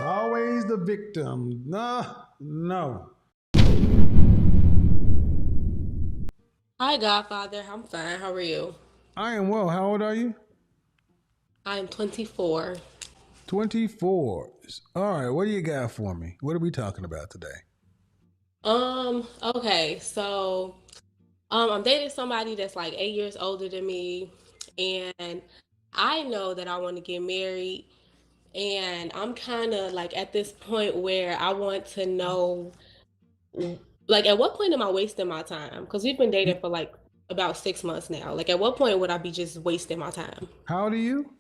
Always the victim. No, no. Hi, Godfather. I'm fine. How are you? I am well. How old are you? I'm 24. 24. All right. What do you got for me? What are we talking about today? Okay, so I'm dating somebody that's like 8 years older than me, and I know that I want to get married, and I'm kind of like at this point where I want to know, like, at what point am I wasting my time? Because we've been dating for like about 6 months now. Like, at what point would I be just wasting my time? How old are you?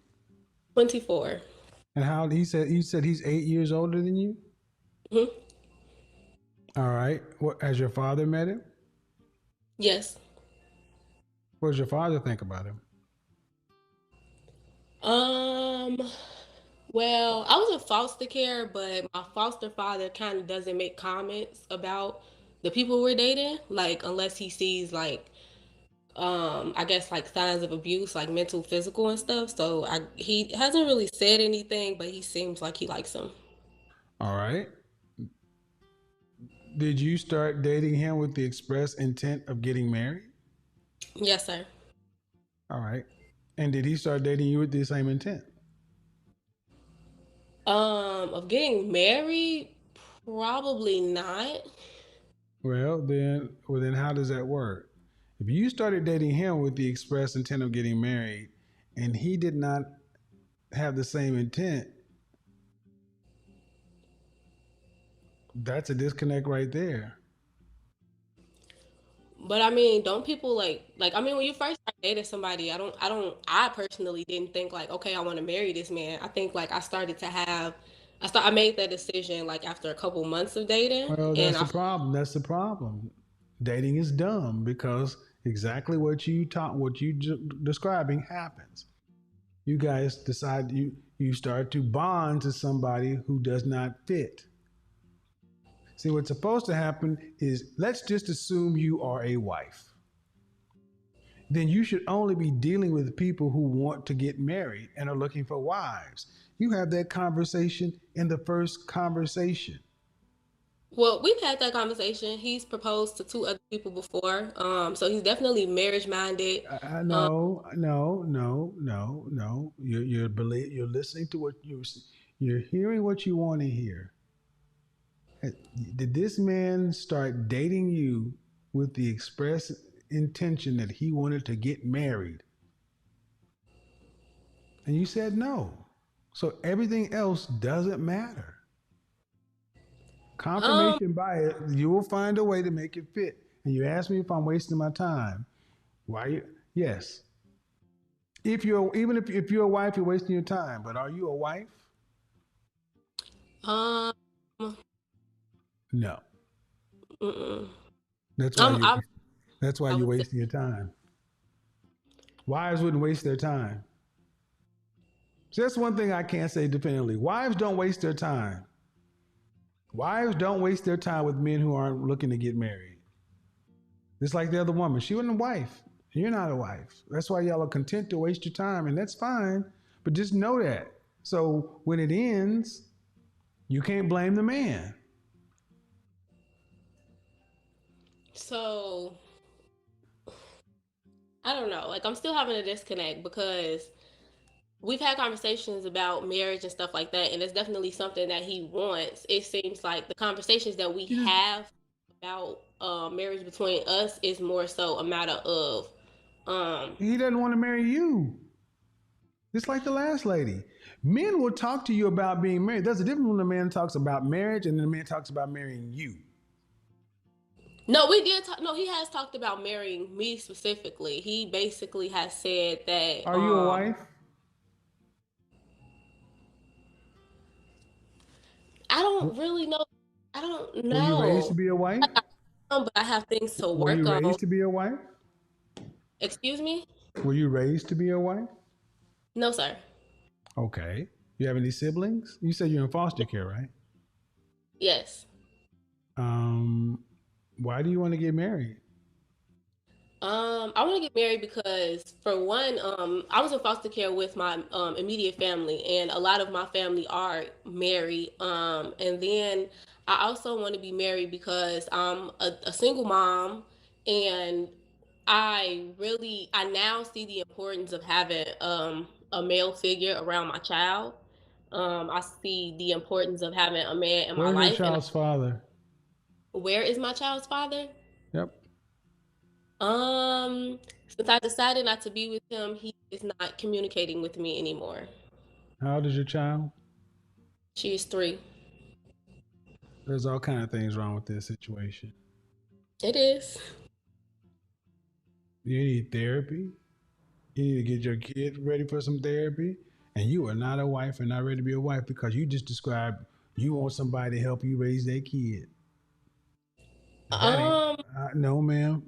24. And how old he said he's 8 years older than you? Hmm. All right. What has your father met him? Yes. What does your father think about him? Um, well, I was in foster care, but my foster father kind of doesn't make comments about the people we're dating, like unless he sees like I guess like signs of abuse, like mental, physical and stuff. So he hasn't really said anything, but he seems like he likes him. All right. Did you start dating him with the express intent of getting married? Yes, sir. All right. And did he start dating you with the same intent? Of getting married, probably not. Well then, how does that work? If you started dating him with the express intent of getting married, and he did not have the same intent, that's a disconnect right there. But I mean, don't people like I mean when you first start dating somebody, I personally didn't think like, okay, I want to marry this man. I think like I made that decision like after a couple months of dating Well, and that's the problem. That's the problem. Dating is dumb because exactly what you describing happens. You guys decide you start to bond to somebody who does not fit. See, what's supposed to happen is let's just assume you are a wife. Then you should only be dealing with people who want to get married and are looking for wives. You have that conversation in the first conversation. well, we've had that conversation. He's proposed to two other people before. So he's definitely marriage minded. Um No, no, no, no, no. You're listening to what you're hearing what you want to hear. Did this man start dating you with the express intention that he wanted to get married? And you said no. So everything else doesn't matter. um Confirmation bias, you will find a way to make it fit. And you ask me if I'm wasting my time. Why? Yes. If you're a wife, you're wasting your time. But are you a wife? um No. mm-mm. That's why you. I'm That's why I you're would say wasting your time. Wives wouldn't waste their time. So that's one thing I can't say definitively. Wives don't waste their time. Wives don't waste their time with men who aren't looking to get married. Just like the other woman. She wasn't a wife. You're not a wife. That's why y'all are content to waste your time, and that's fine. But just know that. So when it ends, you can't blame the man. so I don't know. Like I'm still having a disconnect because we've had conversations about marriage and stuff like that, and it's definitely something that he wants. It seems like the conversations that we You just have about marriage between us is more so a matter of um he doesn't want to marry you. Just like the last lady. Men will talk to you about being married. There's a difference when a man talks about marriage and then a man talks about marrying you. no, we did talk. No, he has talked about marrying me specifically. He basically has said that Are you a wife? I don't really know. I don't Were you raised to know. be a wife? But I have things to Were you work on. raised to be a wife? Excuse me? Were you raised to be a wife? No, sir. Okay. You have any siblings? You said you're in foster care, right? Yes. Um, why do you want to get married? I want to get married because, for one, I was in foster care with my immediate family, and a lot of my family are married. And then I also want to be married because I'm a single mom, and I now see the importance of having a male figure around my child. I see the importance of having a man in my Where's your life, and child's father? where is my child's father? Yep. Since I decided not to be with him, he is not communicating with me anymore. How old is your child? She is 3. There's all kind of things wrong with this situation. It is. You need therapy. You need to get your kid ready for some therapy. And you are not a wife and not ready to be a wife because you just described you want somebody to help you raise that kid. That ain't Um, no, ma'am.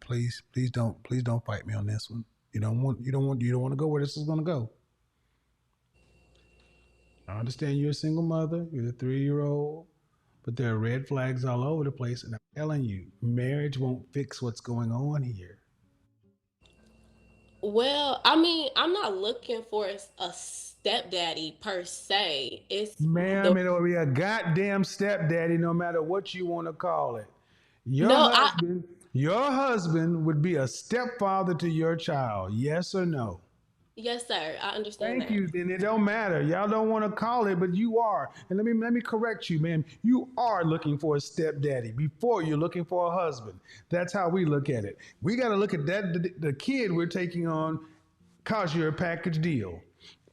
Please don't fight me on this one. You don't want to go where this is going to go. I understand you're a single mother. You're a 3-year-old, but there are red flags all over the place. And I'm telling you, marriage won't fix what's going on here. well, I mean, I'm not looking for a stepdaddy per se. It's the Ma'am, it'll be a goddamn stepdaddy no matter what you want to call it. Your no, I husband, your husband would be a stepfather to your child. Yes or no? yes, sir. I understand Thank that. you. Then it don't matter. Y'all don't want to call it, but you are. And let me correct you, man. You are looking for a stepdaddy before you're looking for a husband. That's how we look at it. We got to look at that the kid we're taking on cause you're a package deal.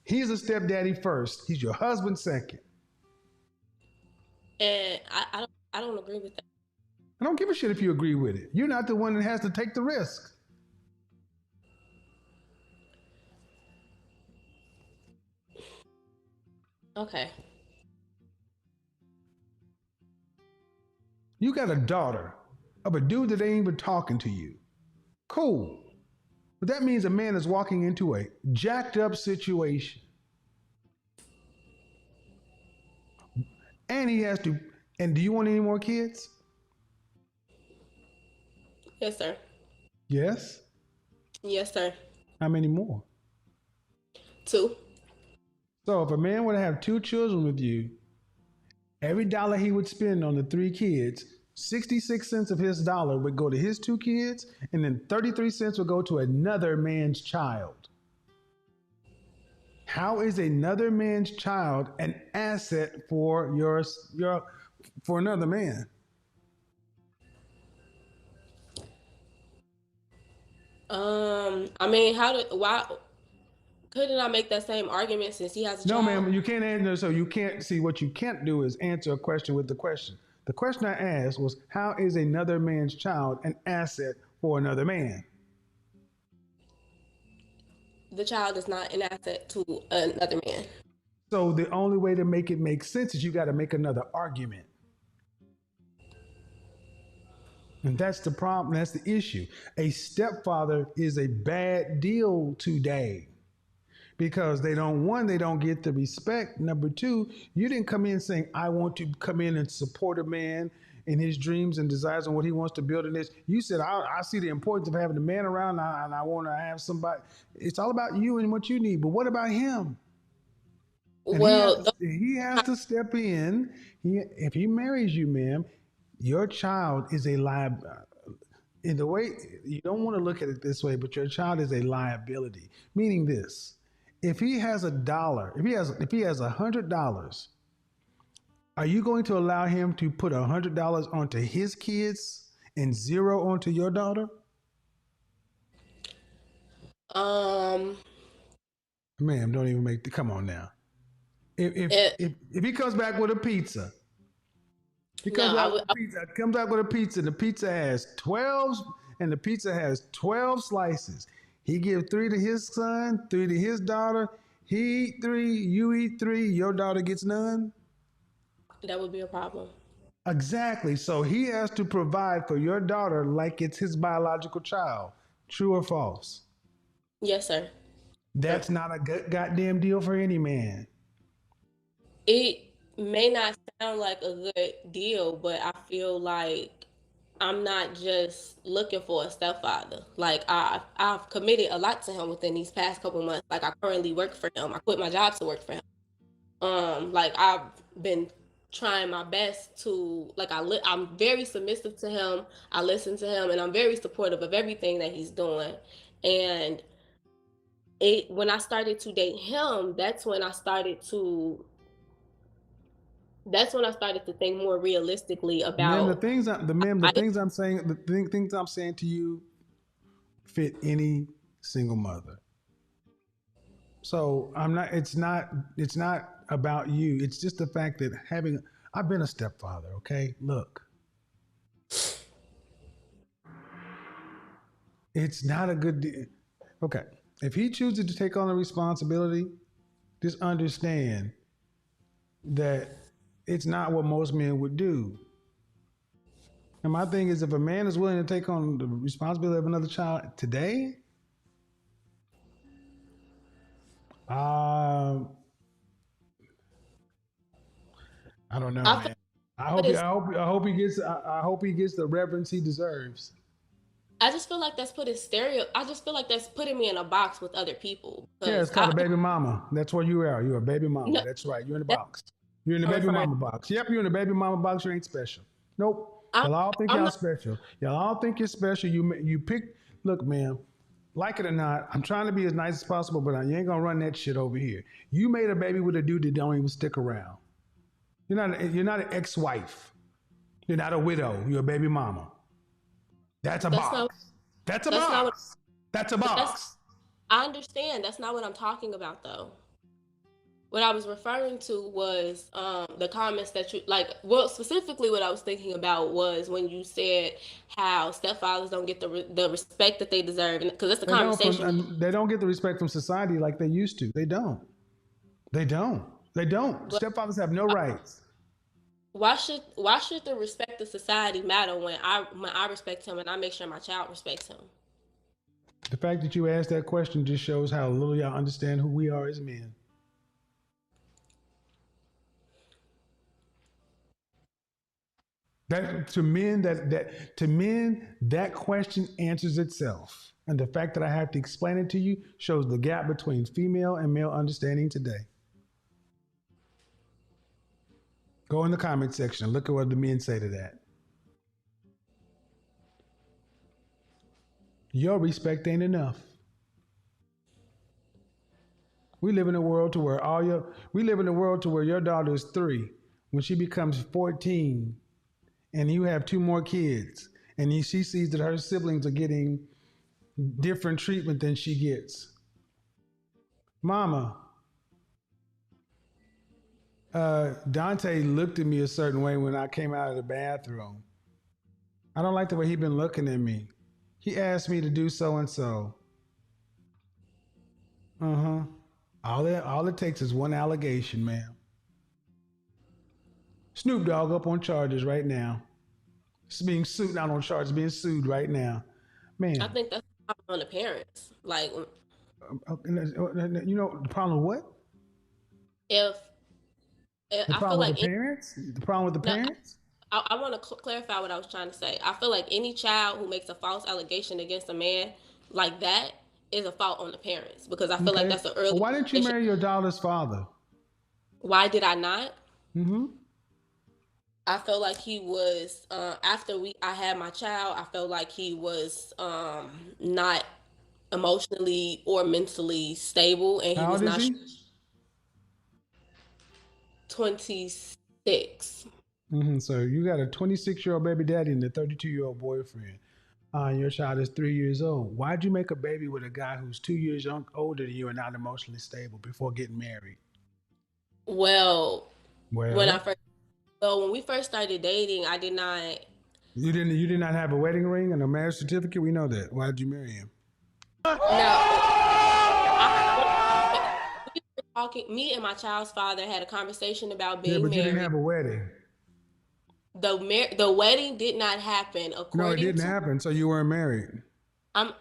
He's a stepdaddy first. He's your husband second. And I don't agree with that. I don't give a shit if you agree with it. You're not the one that has to take the risk. Okay. You got a daughter of a dude that ain't even talking to you. Cool. But that means a man is walking into a jacked up situation. And he has to. And do you want any more kids? Yes, sir. Yes. Yes, sir. How many more? 2. So if a man were to have 2 children with you, every dollar he would spend on the 3 kids, 66 cents of his dollar would go to his 2 kids, and then 33 cents would go to another man's child. How is another man's child an asset for your for another man? I mean, why couldn't I make that same argument since he has a No, child? ma'am, you can't answer. So you can't see what you can't do is answer a question with the question. The question I asked was, how is another man's child an asset for another man? The child is not an asset to another man. So the only way to make it make sense is you got to make another argument. And that's the problem. That's the issue. A stepfather is a bad deal today because they don't get the respect. Number two, you didn't come in saying, I want to come in and support a man in his dreams and desires and what he wants to build in this. You said, I see the importance of having a man around and I want to have somebody. It's all about you and what you need. But what about him? And Well, he has to step in. If he marries you, ma'am, your child is a liability. In the way you don't want to look at it this way, but your child is a liability. Meaning this: if he has a dollar, if he has $100, are you going to allow him to put $100 onto his kids and zero onto your daughter? um, Ma'am, don't even make the come on now. If if it, if he comes back with a pizza, he no, comes I out with would. a pizza. Comes out with a pizza. And the pizza has 12, and the pizza has 12 slices. He gives 3 to his son, 3 to his daughter. He eat 3, you eat 3. Your daughter gets none. That would be a problem. Exactly. So he has to provide for your daughter like it's his biological child. True or false? Yes, sir. That's not a good goddamn deal for any man. It may not sound like a good deal, but I feel like I'm not just looking for a stepfather. Like I've committed a lot to him within these past couple months. Like I currently work for him. I quit my job to work for him. Like I've been trying my best to like I'm very submissive to him. I listen to him and I'm very supportive of everything that he's doing. And it when I started to date him, that's when I started to think more realistically Ma'am, about the I things I'm saying, things I'm saying to you fit any single mother. So I'm not. It's not about you. It's just the fact that having. I've been a stepfather. Okay, look, it's not a good. Okay, if he chooses to take on the responsibility, just understand that it's not what most men would do. And my thing is, if a man is willing to take on the responsibility of another child today, uh, I don't know, I feel man. I what hope he, is I hope I hope he gets I hope he gets the reverence he deserves. I just feel like that's put his stereo. I just feel like that's putting me in a box with other people Yeah, because it's called a baby mama. That's where you are. You're a baby mama. no, That's right. You're in the that's box. You're in the not baby referring. mama box. Yep, you're in the baby mama box. You ain't special. Nope. I'm Y'all all think I'm y'all not. special. Y'all all think you're special. You pick. Look, man. Like it or not, I'm trying to be as nice as possible, but you ain't gonna run that shit over here. You made a baby with a dude that don't even stick around. You're not an ex-wife. You're not a widow. You're a baby mama. That's a That's not. box. That's a That's not what. box. That's a But that's. box. I understand. That's not what I'm talking about though. What I was referring to was the comments that you like. Well, specifically, what I was thinking about was when you said how stepfathers don't get the respect that they deserve, because that's the They don't conversation. from they don't get the respect from society like they used to. They don't. They don't. They don't. But Stepfathers have no rights. why should the respect of society matter when I respect him and I make sure my child respects him? The fact that you asked that question just shows how little y'all understand who we are as men. That to men that question answers itself. And the fact that I have to explain it to you shows the gap between female and male understanding today. Go in the comment section and look at what the men say to that. Your respect ain't enough. We live in a world to where we live in a world to where your daughter is 3. When she becomes 14 and you have 2 more kids and she sees that her siblings are getting different treatment than she gets. Mama, Dante looked at me a certain way when I came out of the bathroom. I don't like the way he been looking at me. He asked me to do so and so. Uh-huh. All it takes is one allegation, ma'am. Snoop Dogg up on charges right now. It's being sued, not on charges, being sued right now. I Ma'am, think that's on the parents. Like you know the problem with what? if, The I feel problem with like the parents? The problem with the no, parents? I want to clarify what I was trying to say. I feel like any child who makes a false allegation against a man like that is a fault on the parents because I feel like Okay. that's an Well, early why didn't you indication. marry your daughter's father? Why did I not? Mm-hmm. I felt like he was after I had my child. I felt like he was not emotionally or mentally stable, and he How was old is not he? 26. So you got a 26-year-old baby daddy and a 32-year-old boyfriend. Your child is 3 years old. Why'd you make a baby with a guy who's 2 years older than you and not emotionally stable before getting married? Well, when I Well, first well when we first started dating, I did not. you did not have a wedding ring and a marriage certificate. We know that. Why did you marry him? No, I, when we were talking. Me and my child's father had a conversation about Yeah, being but you didn't married. have a wedding. The wedding did not happen No, it according didn't to. happen. So you weren't married. I'm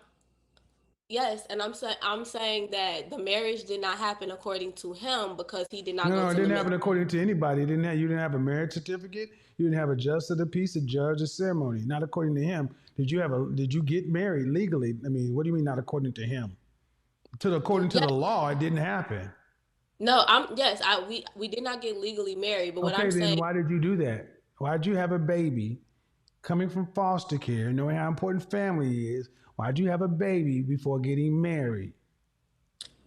Yes, and I'm saying that the marriage did not happen according to him because he did not No, go no, it to the didn't men. happen according to anybody. It didn't have, you didn't have a marriage certificate. You didn't have a justice of the peace, a judge, a ceremony. Not according to him. Did you get married legally? I mean, what do you mean not according to him? According to Yeah, the law, it didn't happen. no, I'm yes, we did not get legally married, but what I'm Okay, then saying, why did you do that? Why'd you have a baby coming from foster care, knowing how important family is? Why'd you have a baby before getting married?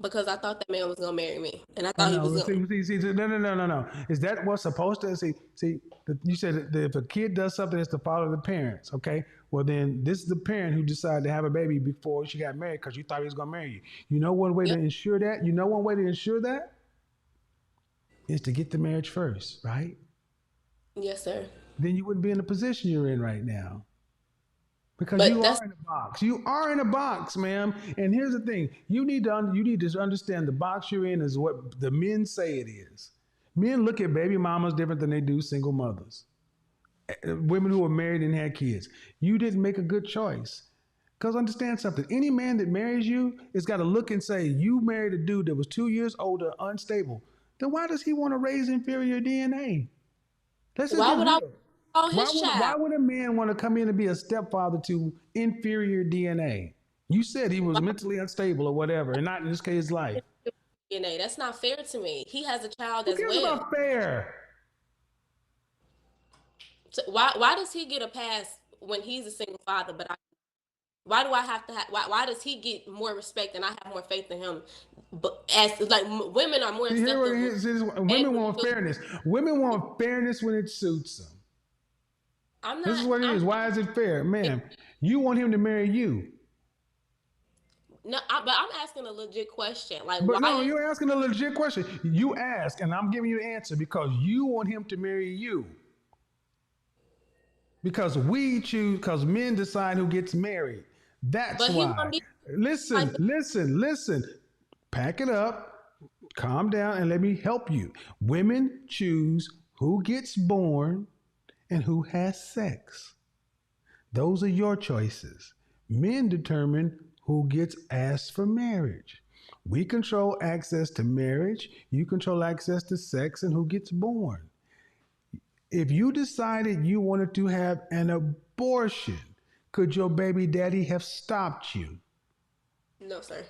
because I thought that man was gonna marry me, and I I thought he was know. gonna. No, no, no, no, no. Is that what's supposed to see? You said that if a kid does something, it's to follow the parents. Okay. Well, then this is the parent who decided to have a baby before she got married because you thought he was going to marry you. You know one way to Yep. ensure that. You know one way to ensure that is to get the marriage first, right? Yes, sir. Then you wouldn't be in the position you're in right now. Because But you that's are in a box. You are in a box, ma'am. And here's the thing: you need to understand the box you're in is what the men say it is. Men look at baby mamas different than they do single mothers, women who are married and had kids. You didn't make a good choice. Because understand something: any man that marries you has got to look and say, "You married a dude that was 2 years older, unstable. Then why does he want to raise inferior DNA? Let's just why get would I real. call his Why child? would a man want to come in and be a stepfather to inferior DNA? You said he was Why mentally unstable or whatever, and not in this case life. DNA? That's not fair to me. He has a child Who as cares well. about fair? So why does he get a pass when he's a single father? But why do I have to? Why does he get more respect and I have more faith in him? But as like women are more See, acceptable. And women want fairness. Women want fairness when it suits them. I'm This is not. what it I'm is. Why is it fair, ma'am? You want him to marry you, no. But I'm asking a legit question. Like, but why no, is you're asking a legit question. You ask, and I'm giving you the answer because you want him to marry you. Because we choose, because men decide who gets married. That's but he want why. me like Listen, listen, listen. Pack it up, calm down, and let me help you. Women choose who gets born and who has sex. Those are your choices. Men determine who gets asked for marriage. We control access to marriage, you control access to sex and who gets born. If you decided you wanted to have an abortion, could your baby daddy have stopped you? no, sir.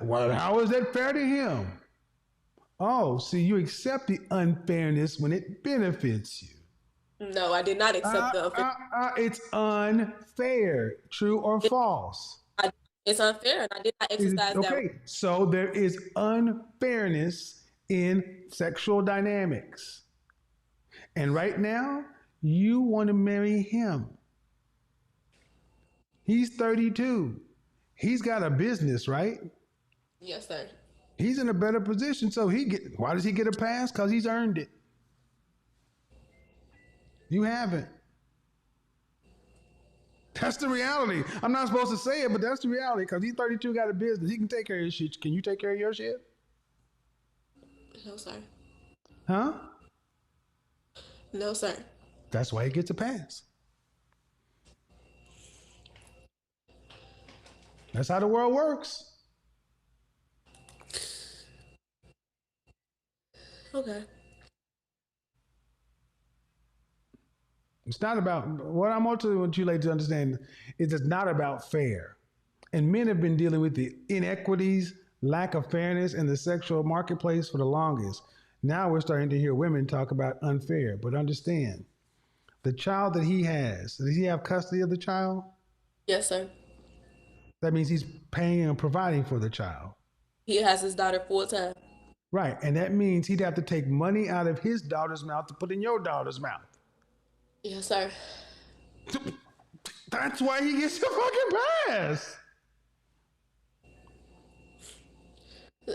Well, how is that fair to him? Oh, see, you accept the unfairness when it benefits you. No, I did not accept the unfair. It's unfair. True or false? It's unfair, and I did not exercise that right. Okay, so there is unfairness in sexual dynamics. And right now, you want to marry him. He's 32. He's got a business, right? Yes, sir. He's in a better position. So why does he get a pass? Because he's earned it. You haven't. That's the reality. I'm not supposed to say it, but that's the reality. Because he's 32, got a business. He can take care of his shit. Can you take care of your shit? No, sir. Huh? No, sir. That's why he gets a pass. That's how the world works. Okay. It's not about what I want you ladies to understand is it's not about fair. And men have been dealing with the inequities, lack of fairness in the sexual marketplace for the longest. Now we're starting to hear women talk about unfair. But understand, the child that he has, does he have custody of the child? Yes, sir. That means he's paying and providing for the child. He has his daughter full time. Right. And that means he'd have to take money out of his daughter's mouth to put in your daughter's mouth. Yes, sir. That's why he gets the fucking pass.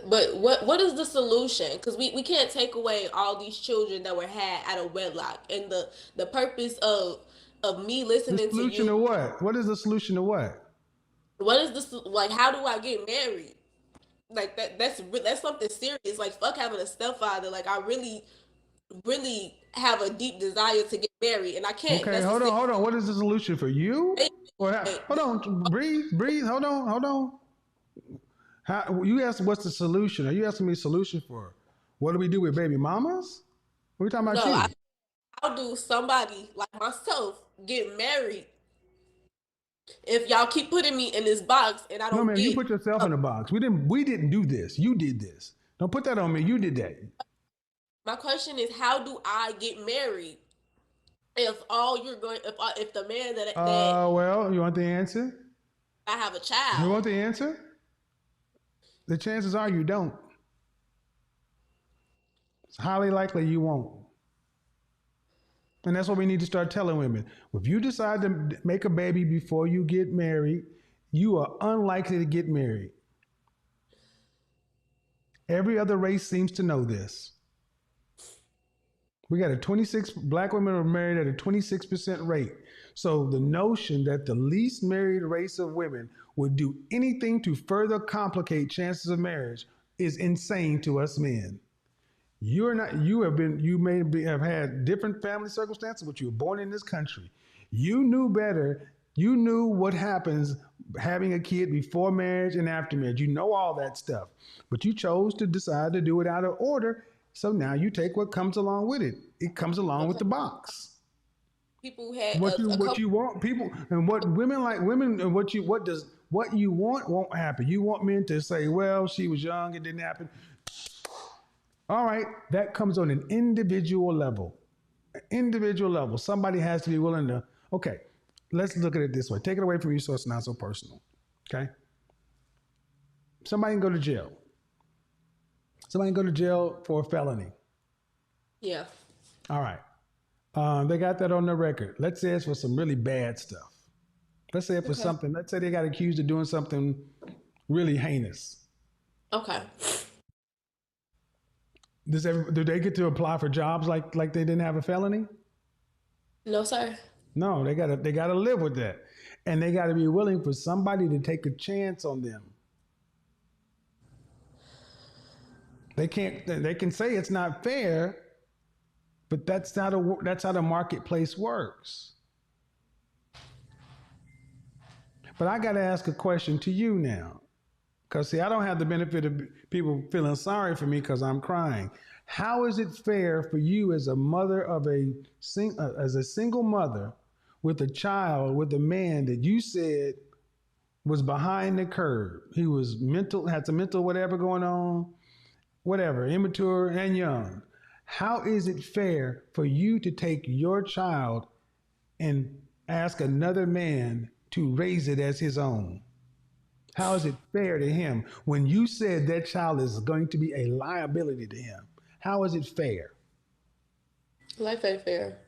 But what is the solution? Because we can't take away all these children that were had out of wedlock, and the purpose of me The listening to solution you. to what? What is the solution to what? What is this like? How do I get married? Like that's something serious. Like fuck having a stepfather. Like I really have a deep desire to get married, and I can't Okay, hold necessarily. on, hold on. What is the solution for you? Hold on, breathe, hold on, hold on. How you asked what's the solution? Are you asking me a solution for what do we do with baby mamas? We're talking about No, you. how do somebody like myself get married if y'all keep putting me in this box and I No, don't man, you get? put yourself in a box. We didn't do this. You did this. Don't put that on me. You did that. My question is, how do I get married if all you're going if the man that Well, you want the answer? I have a You child? want the answer? The chances are you don't. It's highly likely you won't. And that's what we need to start telling women. If you decide to make a baby before you get married, you are unlikely to get married. Every other race seems to know this. We got a 26, black women are married at a 26% rate. So the notion that the least married race of women would do anything to further complicate chances of marriage is insane to us men. You're not. You may have had different family circumstances, but you were born in this country. You knew better. You knew what happens having a kid before marriage and after marriage. You know all that stuff, but you chose to decide to do it out of order. So now you take what comes along with it. It comes along with Because the box. people had What a you want people and what women like women and what you want won't happen. You want men to say, well, she was young, it didn't happen. All right, that comes on an individual level. Individual level. Somebody has to be willing to, okay, let's look at it this way. Take it away from you so it's not so personal. Okay? Somebody can go to jail. Somebody can go to jail for a felony. yeah. All right. They got that on the record. Let's say it's for some really bad stuff. Let's say it for Okay. something, let's say they got accused of doing something really heinous. Okay. Do they get to apply for jobs like they didn't have a felony? No, sir. No, they gotta live with that. And they gotta be willing for somebody to take a chance on them. They can say it's not fair, but that's how the marketplace works. But I gotta ask a question to you now. Because, see, I don't have the benefit of people feeling sorry for me because I'm crying. How is it fair for you as a mother of as a single mother with a child with a man that you said was behind the curve? He was had some mental whatever going on, whatever, immature and young. How is it fair for you to take your child and ask another man to raise it as his own? How is it fair to him when you said that child is going to be a liability to him? How is it fair? Life ain't fair.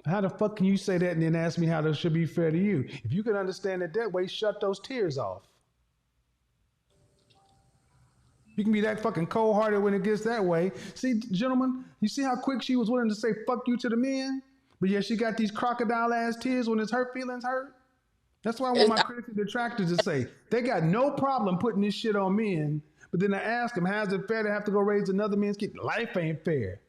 How the fuck can you say that and then ask me how it should be fair to you? If you can understand it that way, shut those tears off. You can be that fucking cold hearted when it gets that way. See, gentlemen, you see how quick she was willing to say fuck you to the men? But yet she got these crocodile ass tears when it's her feelings hurt? That's why I want It's, my critics and detractors to say they got no problem putting this shit on men. But then I ask them, how's it fair to have to go raise another man's kid? Life ain't fair.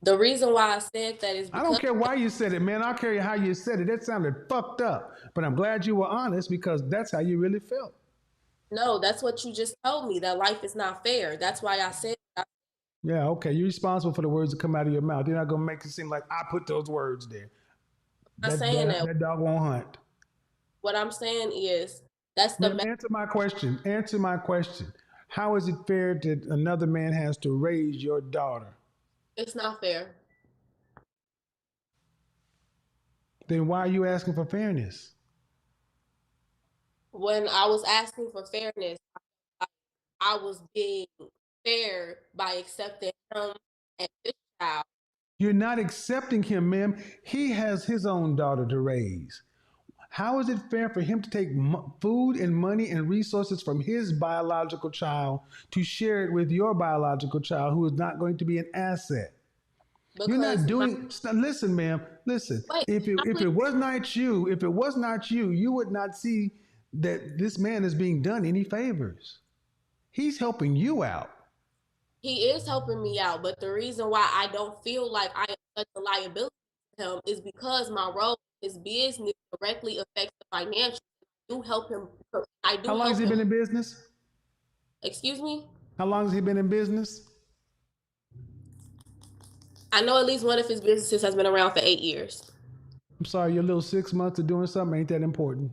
the reason why I said that is I don't because care why you said it, man. I don't care how you said it. That sounded fucked up. But I'm glad you were honest because that's how you really felt. no, that's what you just told me, that life is not fair. That's why I said I'm Yeah, okay. You're responsible for the words that come out of your mouth. You're not gonna make it seem like I put those words there. not That saying that, that. that dog won't hunt. What I'm saying is that's the Ma'am, answer my question. Answer my question. How is it fair that another man has to raise your daughter? it's not fair. Then why are you asking for fairness? When I was asking for fairness, I, I was being fair by accepting him and this child You're not accepting him, ma'am. He has his own daughter to raise. How is it fair for him to take food and money and resources from his biological child to share it with your biological child who is not going to be an asset? You're not because my doing. Listen, ma'am. Listen. wait, If it was not you, if it was not you, you would not see that this man is being done any favors. He's helping you out. he is helping me out, but the reason why I don't feel like I am such a liability to him is because my role in his business directly affects the financial. do help him. I How do long has help he him. been in business? Excuse me. How long has he been in business? I know at least one of his businesses has been around for 8 years. I'm sorry, your little 6 months of doing something ain't that important.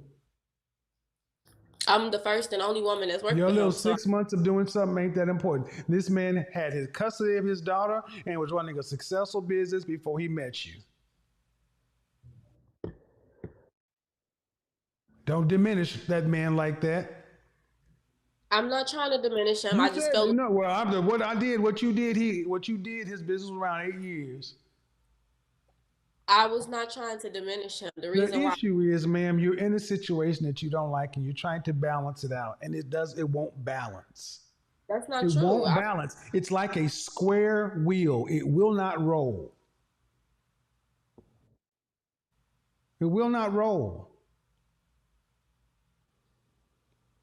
I'm the first and only woman that's worked Your for little him. So 6 months of doing something ain't that important. This man had his custody of his daughter and was running a successful business before he met you. Don't diminish that man like that. I'm not trying to diminish him. You I just said felt like no. Well, what I did, what you did, what you did. His business was around 8 years. I was not trying to diminish him. The The reason why issue is, ma'am, you're in a situation that you don't like, and you're trying to balance it out, and it won't balance. that's not It true. won't balance. It's like a square wheel. It will not roll. It will not roll.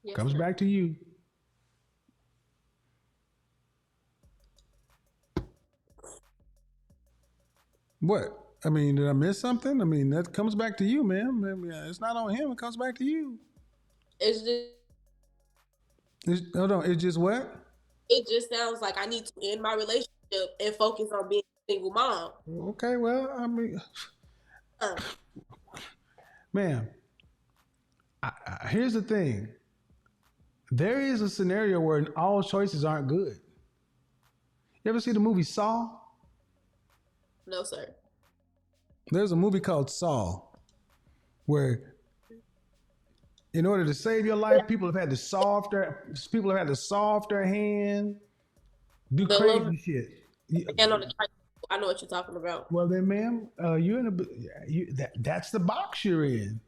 Yes, Comes sir. back to you. What? I mean, did I miss something? I mean, that comes back to you, man. I mean, it's not on him. It comes back to you. It's just Hold on. It's just what? it just sounds like I need to end my relationship and focus on being a single mom. Okay. Well, I mean, Uh, man. Here's the thing. There is a scenario where all choices aren't good. You ever see the movie Saw? no, sir. There's a movie called Saw where, in order to save your life, people have had to saw off their hand, do The little crazy shit. Yeah. man on the track. I know what you're talking about. Well, then, ma'am, you're in that's the box you're in.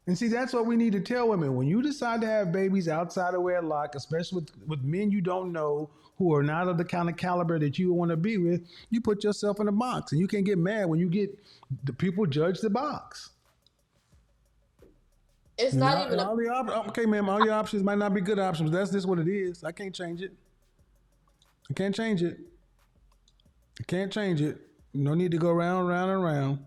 And see, that's what we need to tell women. When you decide to have babies outside of wedlock, especially with men you don't know who are not of the kind of caliber that you want to be with, you put yourself in a box. And you can't get mad when you get the people judge the box. It's And not all, even and a. all the okay, ma'am, all your options might not be good options. That's just what it is. I can't change it. I can't change it. I can't change it. No need to go round, round, and round.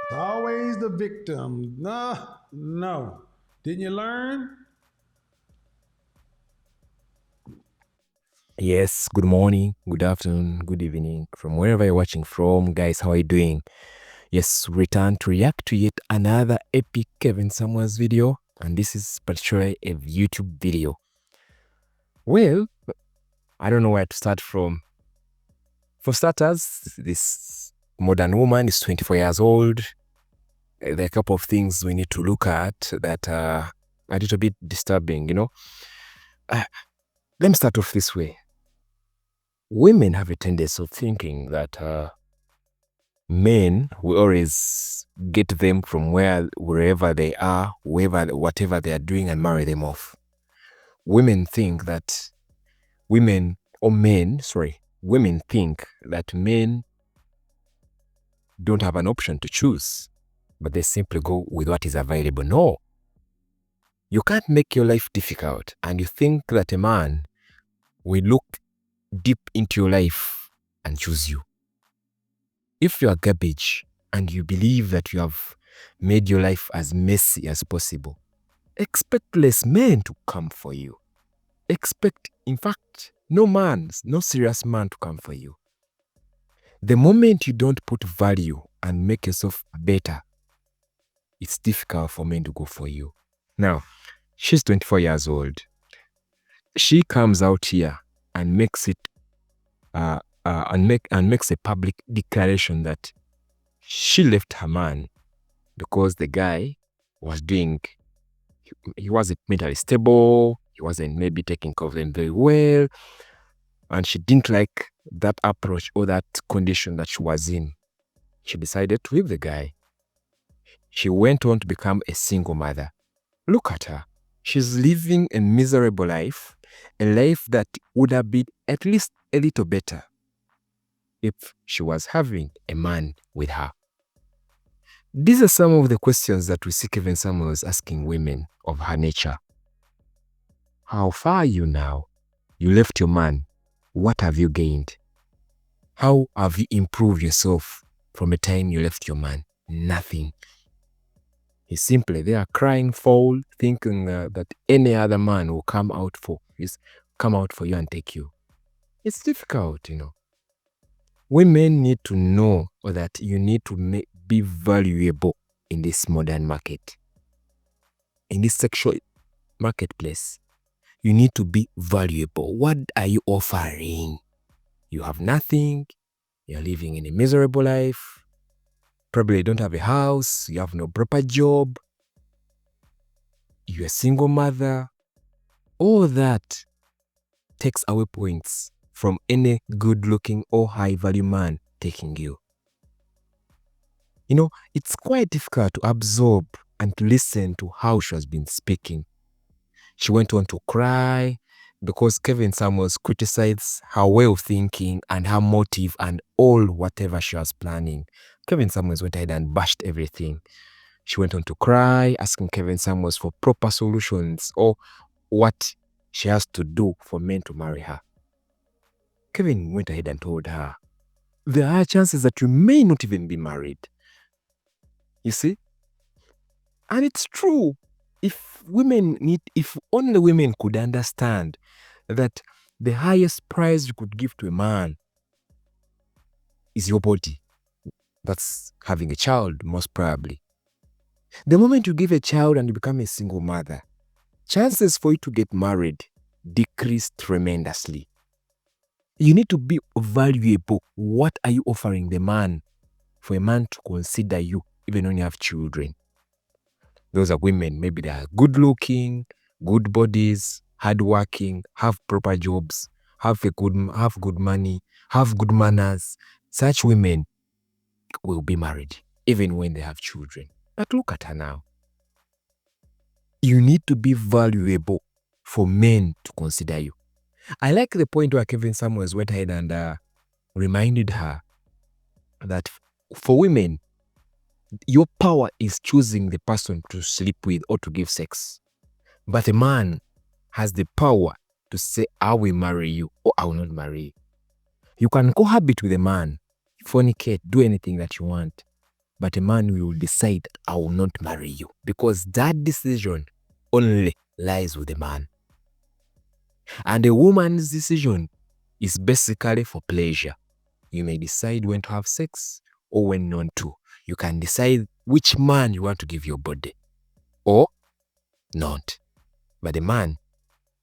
It's always the victim. No, no. Didn't you learn? Yes, good morning, good afternoon, good evening, from wherever you're watching from. Guys, how are you doing? Yes, return to react to yet another epic Kevin Samuels video, and this is particularly a YouTube video. Well, I don't know where to start from. For starters, this modern woman is 24 years old. There are a couple of things we need to look at that are a little bit disturbing, you know. Let me start off this way. Women have a tendency of thinking that men will always get them from wherever they are, whatever they are doing, and marry them off. Women think that women think that men don't have an option to choose, but they simply go with what is available. No. You can't make your life difficult, and you think that a man will look deep into your life and choose you. If you are garbage and you believe that you have made your life as messy as possible, expect less men to come for you. Expect, in fact, no serious man to come for you. The moment you don't put value and make yourself better, it's difficult for men to go for you. Now, she's 24 years old. She comes out here and makes it makes a public declaration that she left her man because the guy he wasn't mentally stable, he wasn't maybe taking care of them very well, and she didn't like that approach or that condition that she was in. She decided to leave the guy. She went on to become a single mother. Look at her. She's living a miserable life, a life that would have been at least a little better if she was having a man with her. These are some of the questions that we see Kevin Samuels asking women of her nature. How far are you now? You left your man. What have you gained? How have you improved yourself from the time you left your man? Nothing. He's simply there crying foul, thinking that any other man will come out for you and take you. It's difficult, you know. Women need to know that you need to be valuable in this modern market, in this sexual marketplace. You need to be valuable. What are you offering? You have nothing. You're living in a miserable life. Probably you don't have a house. You have no proper job. You're a single mother. All that takes away points from any good-looking or high-value man taking you. You know, it's quite difficult to absorb and to listen to how she has been speaking. She went on to cry because Kevin Samuels criticized her way of thinking and her motive and all whatever she was planning. Kevin Samuels went ahead and bashed everything. She went on to cry, asking Kevin Samuels for proper solutions or what she has to do for men to marry her. Kevin went ahead and told her, there are chances that you may not even be married. You see? And it's true. If only women could understand that the highest prize you could give to a man is your body. That's having a child, most probably. The moment you give a child and you become a single mother, chances for you to get married decrease tremendously. You need to be valuable. What are you offering the man for a man to consider you even when you have children? Those are women. Maybe they are good looking, good bodies, hardworking, have proper jobs, have good money, have good manners. Such women will be married even when they have children. But look at her now. You need to be valuable for men to consider you. I like the point where Kevin Samuels went ahead and reminded her that for women, your power is choosing the person to sleep with or to give sex. But a man has the power to say, I will marry you or I will not marry you. You can cohabit with a man, fornicate, do anything that you want. But a man will decide, I will not marry you. Because that decision only lies with the man. And a woman's decision is basically for pleasure. You may decide when to have sex or when not to. You can decide which man you want to give your body or not. But the man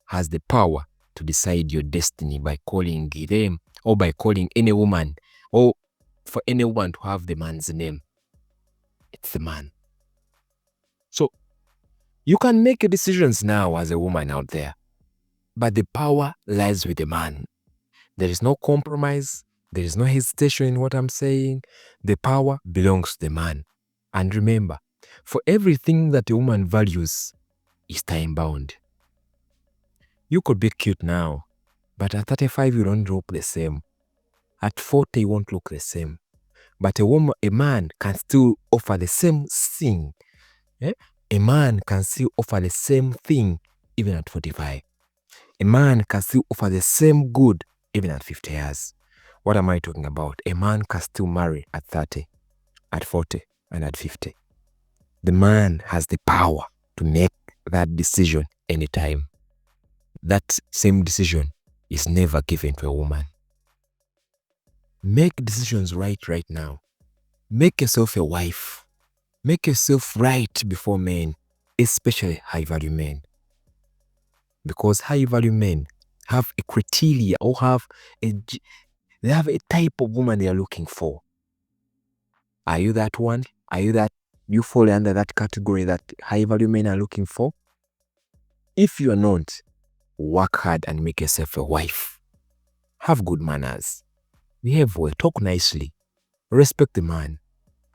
has the power to decide your destiny by calling them or by calling any woman or for any woman to have the man's name. It's the man. So you can make your decisions now as a woman out there, but the power lies with the man. There is no compromise. There is no hesitation in what I'm saying. The power belongs to the man. And remember, for everything that a woman values is time-bound. You could be cute now, but at 35 you don't look the same. At 40 you won't look the same. But a man can still offer the same thing. A man can still offer the same thing even at 45. A man can still offer the same good even at 50 years. What am I talking about? A man can still marry at 30, at 40, and at 50. The man has the power to make that decision anytime. That same decision is never given to a woman. Make decisions right now. Make yourself a wife. Make yourself right before men, especially high-value men. Because high-value men have a criteria or they have a type of woman they are looking for. Are you that one? You fall under that category that high-value men are looking for? If you are not, work hard and make yourself a wife. Have good manners. Behave well, talk nicely, respect the man,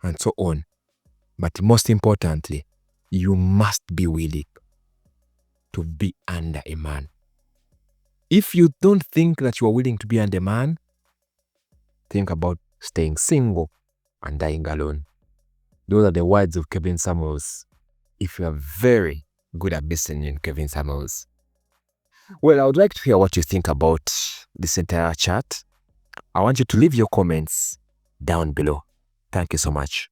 and so on. But most importantly, you must be willing to be under a man. If you don't think that you are willing to be under a man, think about staying single and dying alone. Those are the words of Kevin Samuels. If you are very good at listening, Kevin Samuels, Well, I would like to hear what you think about this entire chat. I want you to leave your comments down below. Thank you so much.